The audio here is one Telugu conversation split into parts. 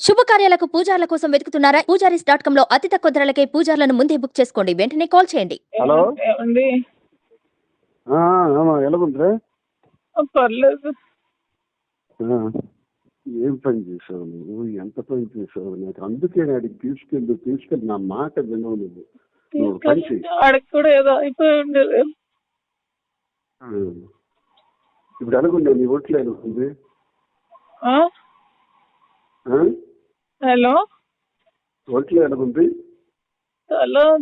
శుభకార్యాలకు పూజార్ల కోసం వెతుకుతున్నారా? పూజారీస్.com లో అతి తక్కువ ధరలకే పూజార్లను ముందే బుక్ చేసుకోండి. వెంటనే కాల్ చేయండి. హలో ఏమండి? ఎలాగుందిరా? పర్లేదు. ఏం పని చేసావు నువ్వు? ఎంత పని చేసావు? నాకు అందుకే అడిగి తీసుకెళ్ళి నా మాట వినవు నువ్వు. నువ్వు పని చెయ్యి. ఆడికి కూడా ఏదో అయిపోయి ఉండేది. ఇప్పుడు ఎలాగుండే నీ ఒంట్లో ఎలాగుంది? హలో, ఒంట్లో ఎలాగుంది?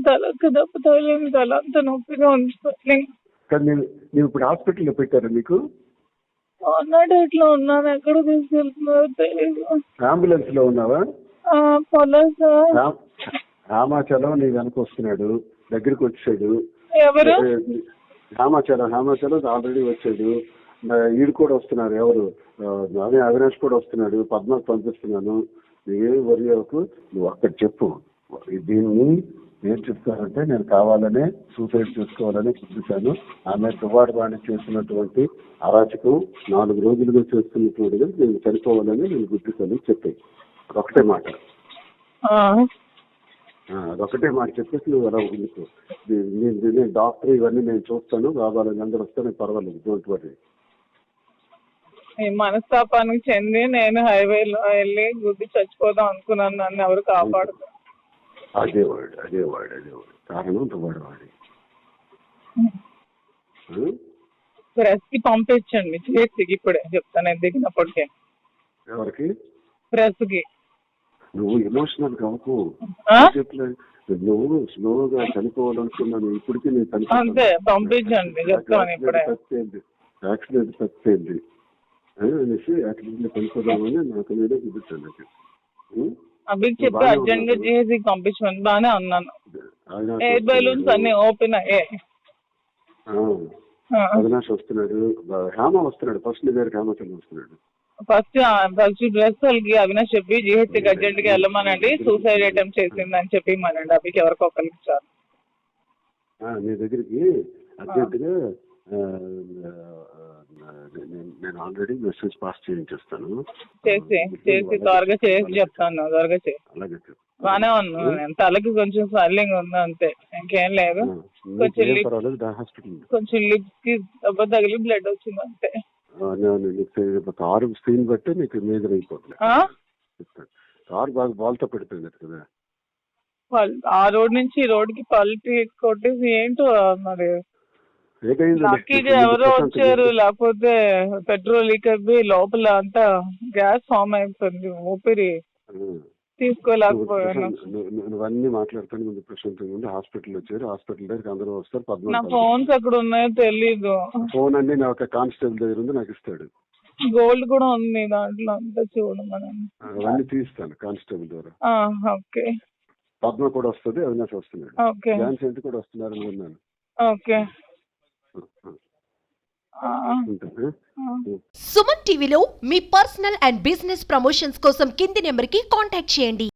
తలకు దెబ్బ తగిలింది. తల అంతా నొప్పిగా ఉంది. కానీ నేను ఇప్పుడు హాస్పిటల్లో పెట్టారా నీకు? డేట్ లో ఉన్నాను. ఎక్కడ తీసుకెళ్తున్నారో తెలియదు. అంబులెన్స్ లో ఉన్నావా? పొలాసా? రామాచలం నీ వెనక వస్తున్నాడు, దగ్గరికి వచ్చాడు. ఎవరు? రామాచలం ఆల్రెడీ వచ్చాడు. ఈడు కూడా వస్తున్నారు. ఎవరు? అవినాష్ కూడా వస్తున్నాడు. పద్మకు పంపిస్తున్నాను. ఏం వరి అవ్వకు. నువ్వు అక్కడ చెప్పు. దీన్ని ఏం చెప్తానంటే, నేను కావాలనే సూసైడ్ చేసుకోవాలని చూశాను. ఆమె తువ్వాడు బాణి చేసినటువంటి అరాచకం 4 రోజులుగా చేస్తున్నటువంటిది నేను చనిపోవాలని నేను గుర్తిస్తాను చెప్పాయి. అదొకటే మాట. అదొకటే మాట చెప్పేసి నువ్వు అలా ఉండుకో. నేను డాక్టర్ ఇవన్నీ నేను చూస్తాను. కావాలని అందరూ వస్తే పర్వాలేదు. Don't worry. ఈ మనస్తాపానికి చెంది నేను హైవేలో వెళ్ళి గుద్ది చచ్చిపోదాం అనుకున్నాను. నన్ను ఎవరు కాపాడుతారు? అదేవాడు కారణం తువ్వాడు. ప్రెస్ కి పంపించండి. చేతికి ఇప్పుడే చెప్తాను. నేను దిగినప్పటికే ఎవరికి? ప్రెస్ కి. నువ్వు ఎమోషనల్ కావు. నువ్వు స్లోగా చనిపోవాలనుకున్నాను. ఇప్పటికీ నేను అంతే, పంపించండి. చెప్తాను ఇప్పుడే. యాక్సిడెంట్ తప్పింది అనేసి యాక్సిడెంట్ చనిపోదామని నాకు మీదే చూపించాను. అభికి చెప్పి అర్జెంట్ గా చేసి పంపించమని బాగానే ఉన్నాను. ఎయిర్ బెలూన్స్ అన్ని ఓపెన్ అయ్యాయి. అవినాష్ వస్తున్నాడు, హేమ వస్తున్నాడు. ఫస్ట్ నీ దగ్గర హేమచంద్ర వస్తున్నాడు. ఫస్ట్ డ్రెస్ వాళ్ళకి అవినాష్ చెప్పి జిహెచ్కి అర్జెంట్ గా వెళ్ళమనండి. సూసైడ్ అటెంప్ట్ చేసిందని చెప్పి మనండి. అభికి ఎవరికి ఒకరికి ఇచ్చారు. నీ దగ్గరికి అర్జెంట్ గా నేను ఆల్రెడీ మెసేజ్ పాస్ చేయించేస్తాను. చేసి త్వరగా చేసి చెప్తాను. త్వరగా చేసి. అలాగే బానే ఉన్నాను. తలకి కొంచెం స్వెల్లింగ్ ఉంది అంతే, ఇంకేం లేదు. కొంచెం లిప్స్ కి దెబ్బ తగిలి బ్లడ్ వచ్చింది అంతే. కారు స్క్రీన్ బట్టి నీకు మేజర్ అయిపోతుంది. కారు బాగా బాల్తో పెడిపోయింది కదా. ఆ రోడ్ నుంచి ఈ రోడ్కి పల్టీ కొట్టేసి ఏంటో మరి. లక్కీగా ఎవరో వచ్చారు, లేకపోతే పెట్రోల్ లీక్ అయిపోయి లోపల అంతా గ్యాస్ ఫామ్ అయిపోయింది. ఊపిరి తీసుకోలేకపోయాను. నువ్వన్నీ మాట్లాడుతాను ముందు ప్రశాంతంగా ఉండి హాస్పిటల్ వచ్చారు. హాస్పిటల్ దగ్గర అందరూ వస్తారు. నా ఫోన్స్ ఎక్కడ ఉన్నాయో తెలీదు. ఫోన్ అన్ని నా ఒక కానిస్టేబుల్ దగ్గర ఉంది, నాకు ఇస్తాడు. గోల్డ్ కూడా ఉంది దాంట్లో, అంతా చూడమని. అవన్నీ తీస్తాను కానిస్టేబుల్ ద్వారా. ఓకే. పద్మ కూడా వస్తుంది, అవినాష్ వస్తున్నాడు, ఝాన్సీ కూడా వస్తున్నారు అనుకున్నాను. ఓకే. సుమన్ టీవీలో మీ పర్సనల్ అండ్ బిజినెస్ ప్రమోషన్స్ కోసం కింది నెంబర్కి కాంటాక్ట్ చేయండి.